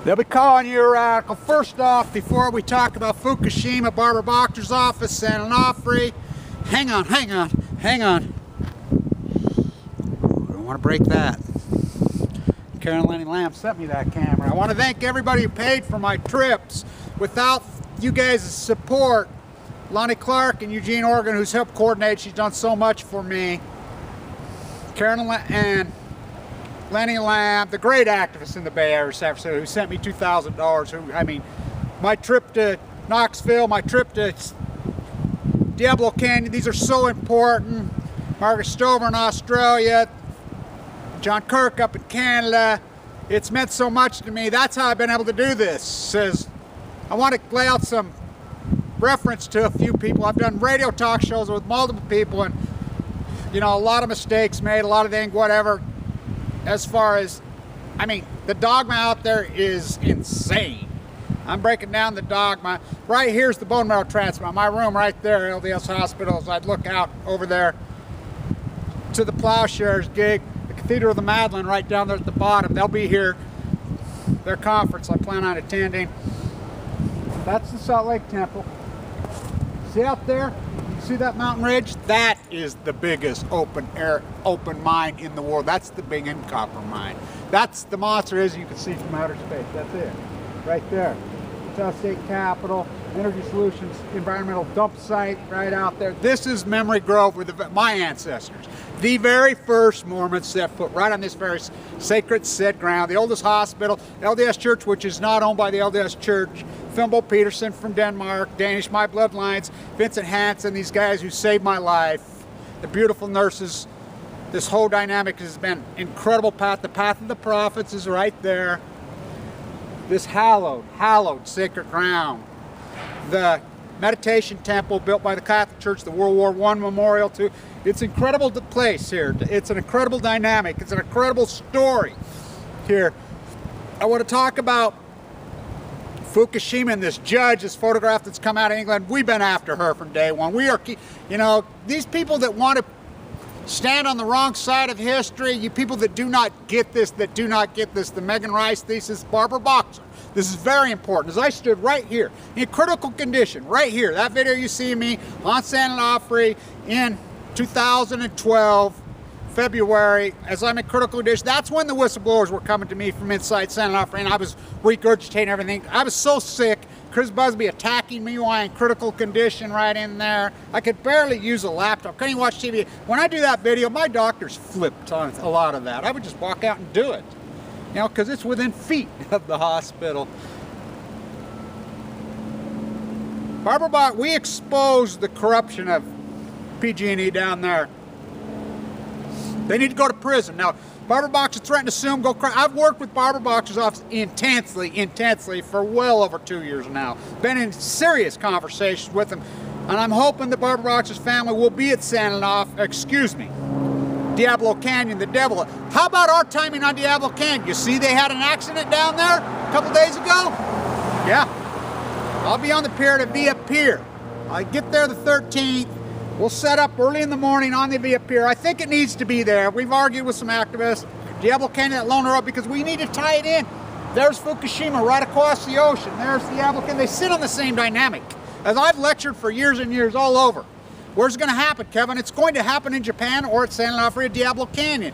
They'll be calling you your article. First off, before we talk about Fukushima, Barbara Boxer's office, San Onofre. Hang on. Don't want to break that. Karen Lenny Lamb sent me that camera. I want to thank everybody who paid for my trips. Without you guys' support, Lonnie Clark and Eugene Organ, who's helped coordinate, she's done so much for me. Karen and Lenny Lamb, the great activist in the Bay Area, San Francisco, who sent me $2,000. My trip to Knoxville, my trip to Diablo Canyon, these are so important. Margaret Stover in Australia, John Kirk up in Canada. It's meant so much to me. That's how I've been able to do this. I want to lay out some reference to a few people. I've done radio talk shows with multiple people, and a lot of mistakes made, a lot of things, whatever. As far as, the dogma out there is insane. I'm breaking down the dogma. Right here's the bone marrow transplant. My room right there, LDS Hospitals. I'd look out over there to the Plowshares gig, the Cathedral of the Madeleine right down there at the bottom. They'll be here. Their conference I plan on attending. That's the Salt Lake Temple. See out there? You see that mountain ridge? That is the biggest open mine in the world. That's the Big N copper mine. That's the monster, as you can see from outer space. That's it. Right there. Utah State Capitol, Energy Solutions environmental dump site right out there. This is Memory Grove with my ancestors. The very first Mormons set foot right on this very sacred said ground. The oldest hospital, LDS Church, which is not owned by the LDS Church. Fimbo Peterson from Denmark, Danish, my bloodlines, Vincent Hansen, these guys who saved my life, the beautiful nurses. This whole dynamic has been incredible path. The path of the prophets is right there. This hallowed sacred ground. The meditation temple built by the Catholic Church, the World War I memorial to. It's an incredible place here. It's an incredible dynamic. It's an incredible story here. I want to talk about Fukushima and this judge, this photograph that's come out of England. We've been after her from day one. We are, these people that want to stand on the wrong side of history, you people that do not get this, the Megan Rice thesis, Barbara Boxer. This is very important. As I stood right here, in critical condition, right here, that video you see me on San Onofre in 2012, February, as I'm in critical condition, that's when the whistleblowers were coming to me from inside San Onofre, and I was regurgitating everything. I was so sick. Chris Busby attacking me while I'm in critical condition right in there. I could barely use a laptop. Couldn't even watch TV. When I do that video, my doctors flipped on a lot of that. I would just walk out and do it, because it's within feet of the hospital. Barbara Boxer, we exposed the corruption of PG&E down there. They need to go to prison. Now, Barbara Boxer threatened to sue them, go cry. I've worked with Barbara Boxer's office intensely for well over 2 years now. Been in serious conversations with them. And I'm hoping that Barbara Boxer's family will be at Diablo Canyon, the devil. How about our timing on Diablo Canyon? You see they had an accident down there a couple days ago? Yeah. I'll be on the pier to Via Pier. I get there the 13th. We'll set up early in the morning on the Via Pier. I think it needs to be there. We've argued with some activists. Diablo Canyon, that Lone Road, because we need to tie it in. There's Fukushima right across the ocean. There's Diablo Canyon. They sit on the same dynamic. As I've lectured for years and years all over. Where's it going to happen, Kevin? It's going to happen in Japan or at San Onofre at Diablo Canyon.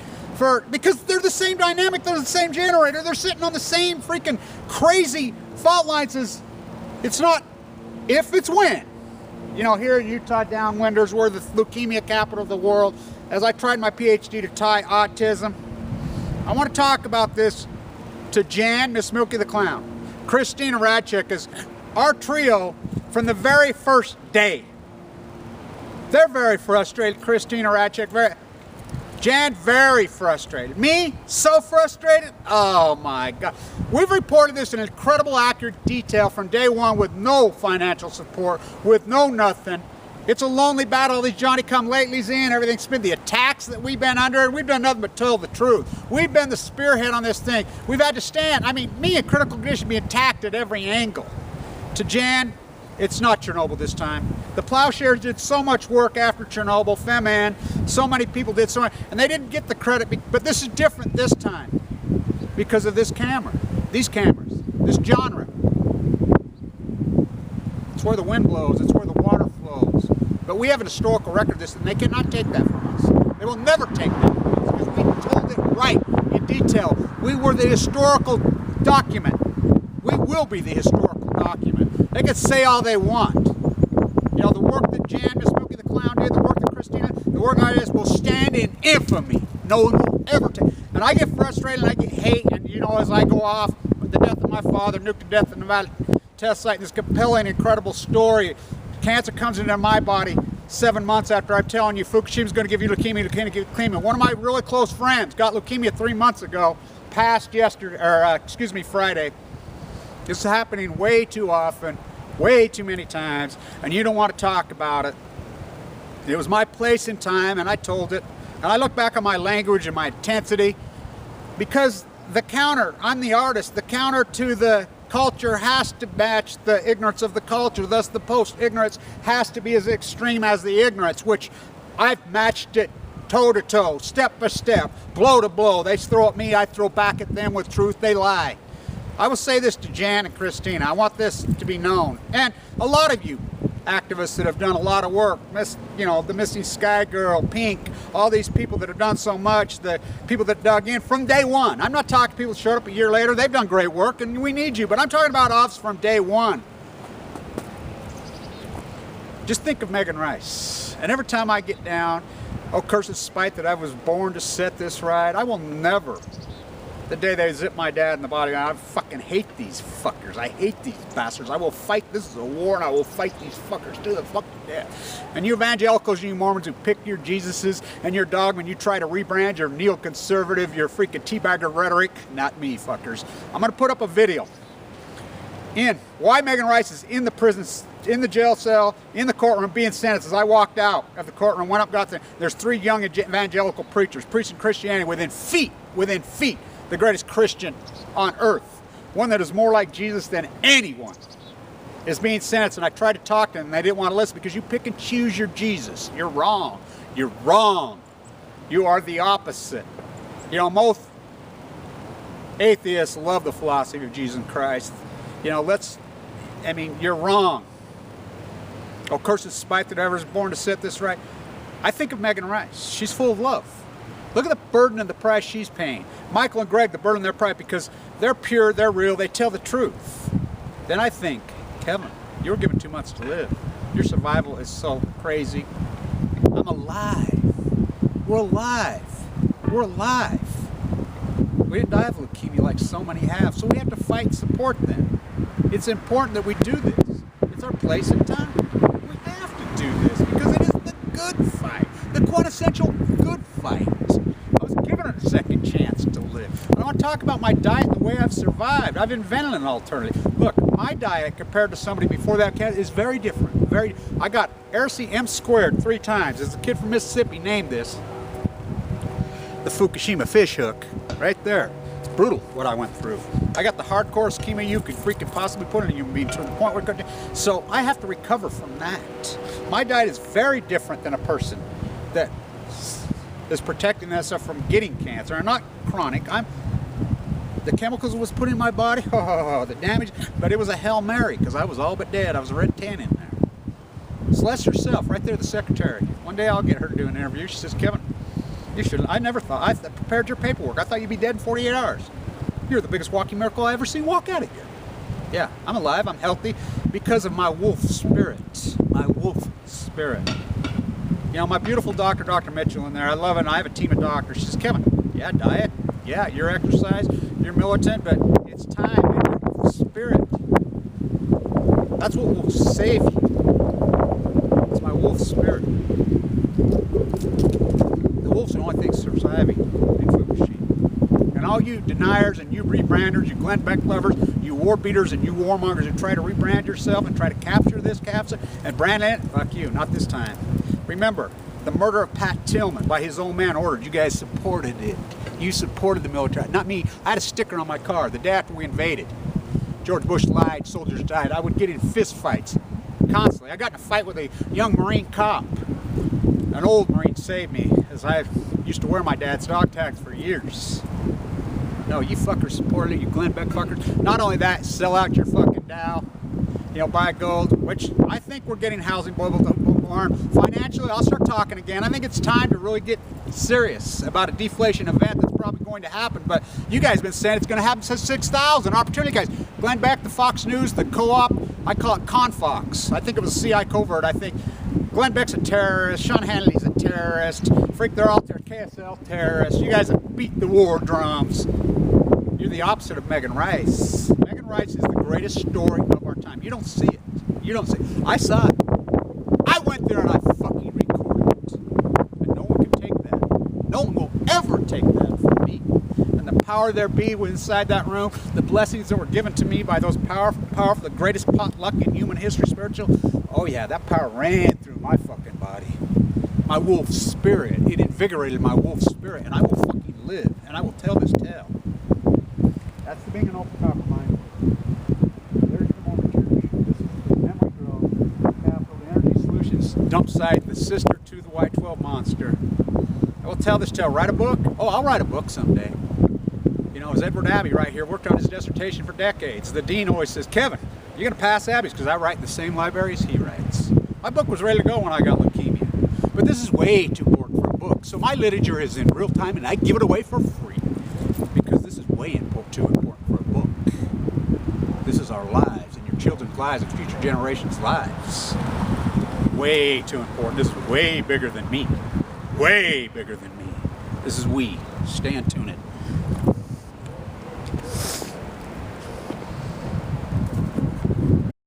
Because they're the same dynamic. They're the same generator. They're sitting on the same freaking crazy fault lines as it's not if, it's when. Here in Utah, downwinders, we're the leukemia capital of the world. As I tried my PhD to tie autism, I want to talk about this to Jann, Miss Milky the Clown. Christina Radchik is our trio from the very first day. They're very frustrated. Christina Radchik, Jann, very frustrated. Me, so frustrated. Oh my God. We've reported this in incredible accurate detail from day one with no financial support, with no nothing. It's a lonely battle. All these Johnny-come-latelys in, everything's been the attacks that we've been under, and we've done nothing but tell the truth. We've been the spearhead on this thing. We've had to stand, me in critical condition being attacked at every angle. To Jann, it's not Chernobyl this time. The Plowshares did so much work after Chernobyl, FEMAN, so many people did so much, and they didn't get the credit, but this is different this time because of this camera, these cameras. this genre. It's where the wind blows, it's where the water flows. But we have an historical record of this, and they cannot take that from us. They will never take that from us, because we told it right, in detail. We were the historical document. We will be the historical document. They can say all they want. You know, the work that Jann, Miss Smokey the Clown did, the work that Christina, the work I did will stand in infamy. No one will ever take. And I get frustrated and I get hate, and you know, as I go off, the death of my father, nuked to death in the Nevada test site, this compelling, incredible story. Cancer comes into my body 7 months after I'm telling you Fukushima's going to give you leukemia. One of my really close friends got leukemia 3 months ago, passed yesterday, or Friday. This is happening way too often, way too many times, and you don't want to talk about it. It was my place in time, and I told it. And I look back on my language and my intensity, because the counter, I'm the artist, the counter to the culture has to match the ignorance of the culture. Thus the post-ignorance has to be as extreme as the ignorance, which I've matched it toe to toe, step by step, blow to blow. They throw at me, I throw back at them with truth, they lie. I will say this to Jann and Christina. I want this to be known. And a lot of you activists that have done a lot of work, you know, the Missing Sky Girl, Pink, all these people that have done so much, the people that dug in from day one. I'm not talking people that showed up a year later. They've done great work and we need you, but I'm talking about us from day one. Just think of Megan Rice. And every time I get down, oh, cursed spite that I was born to set this right, I will never. The day they zip my dad in the body, I fucking hate these fuckers. I hate these bastards. I will fight. This is a war, and I will fight these fuckers to the fucking death. And you evangelicals, you Mormons who pick your Jesuses and your dogma, and you try to rebrand your neoconservative, your freaking teabagger rhetoric, not me, fuckers. I'm going to put up a video in why Megan Rice is in the prison, in the jail cell, in the courtroom, being sentenced. As I walked out of the courtroom, went up, got there, there's 3 young evangelical preachers preaching Christianity within feet, the greatest Christian on earth, one that is more like Jesus than anyone, is being sentenced. And I tried to talk to them and they didn't want to listen, because you pick and choose your Jesus. You're wrong. You're wrong. You are the opposite. You know, most atheists love the philosophy of Jesus Christ. You know, you're wrong. Oh, cursed spite that ever was born to set this right. I think of Megan Rice. She's full of love. Look at the burden and the price she's paying. Michael and Greg, the burden and their price, because they're pure, they're real, they tell the truth. Then I think, Kevin, you were given 2 months to live. Your survival is so crazy. I'm alive. We're alive. We're alive. We didn't die of leukemia like so many have, so we have to fight and support them. It's important that we do this. It's our place in time. We have to do this, because it is the good fight, the quintessential good fight. I was given a second chance to live. I want to talk about my diet and the way I've survived. I've invented an alternative. Look, my diet compared to somebody before that is very different. I got RCM squared 3 times. As a kid from Mississippi named this, the Fukushima fish hook, right there. It's brutal what I went through. I got the hardcore ischemia you could freaking possibly put in a human being, to the point where so I have to recover from that. My diet is very different than a person that is protecting themselves from getting cancer. I'm not chronic. The chemicals was put in my body, the damage, but it was a Hail Mary, because I was all but dead. I was a red 10 in there. Celeste herself, right there, the secretary. One day I'll get her to do an interview. She says, Kevin, you should. I never thought. I prepared your paperwork. I thought you'd be dead in 48 hours. You're the biggest walking miracle I ever seen walk out of here. Yeah, I'm alive. I'm healthy because of my wolf spirit. My wolf spirit. You know, my beautiful doctor, Dr. Mitchell, in there. I love it. And I have a team of doctors. She says, Kevin, yeah, diet. Yeah, your exercise. You're militant, but it's time. And your wolf spirit. That's what will save you. It's my wolf spirit. The wolf's the only thing surviving in Fukushima. And all you deniers and you rebranders, you Glenn Beck lovers, you war beaters and you warmongers who try to rebrand yourself and try to capture this capture and brand it, fuck you, not this time. Remember, the murder of Pat Tillman by his own man ordered. You guys supported it. You supported the military. Not me. I had a sticker on my car the day after we invaded. George Bush lied, soldiers died. I would get in fist fights constantly. I got in a fight with a young Marine cop. An old Marine saved me, as I used to wear my dad's dog tags for years. No, you fuckers supported it, you Glenn Beck fuckers. Not only that, sell out your fucking Dow, you know, buy gold, which I think we're getting housing bubble financially. I'll start talking again. I think it's time to really get serious about a deflation event that's probably going to happen. But you guys have been saying it's going to happen since 6,000. Opportunity guys. Glenn Beck, the Fox News, the co-op, I call it Confox. I think it was a CI covert. I think Glenn Beck's a terrorist. Sean Hannity's a terrorist. Freak, they're all there. KSL terrorists. You guys have beat the war drums. You're the opposite of Megan Rice. Megan Rice is the greatest story of our time. You don't see it. You don't see it. I saw it. I went there and I fucking recorded it. And no one can take that. No one will ever take that from me. And the power there be inside that room, the blessings that were given to me by those powerful, the greatest potluck in human history, spiritual. Oh yeah, that power ran through my fucking body. My wolf spirit. It invigorated my wolf spirit. And I will fucking live. And I will tell this tale. That's the being an open top of mine. There's the Mormon Church. This is the Memory Grove, capital Energy Solutions dump site, the sister to the Y12 monster. I will tell this tale. Write a book? Oh, I'll write a book someday. You know, as Edward Abbey right here worked on his dissertation for decades. The dean always says, Kevin, you're going to pass Abbey's because I write in the same library as he writes. My book was ready to go when I got leukemia. But this is way too important for a book. So my literature is in real time and I give it away for free. Because this is way too important for a book. This is our lives and your children's lives and future generations' lives. Way too important. This is way bigger than me. Way bigger than me. This is we. Stay tuned.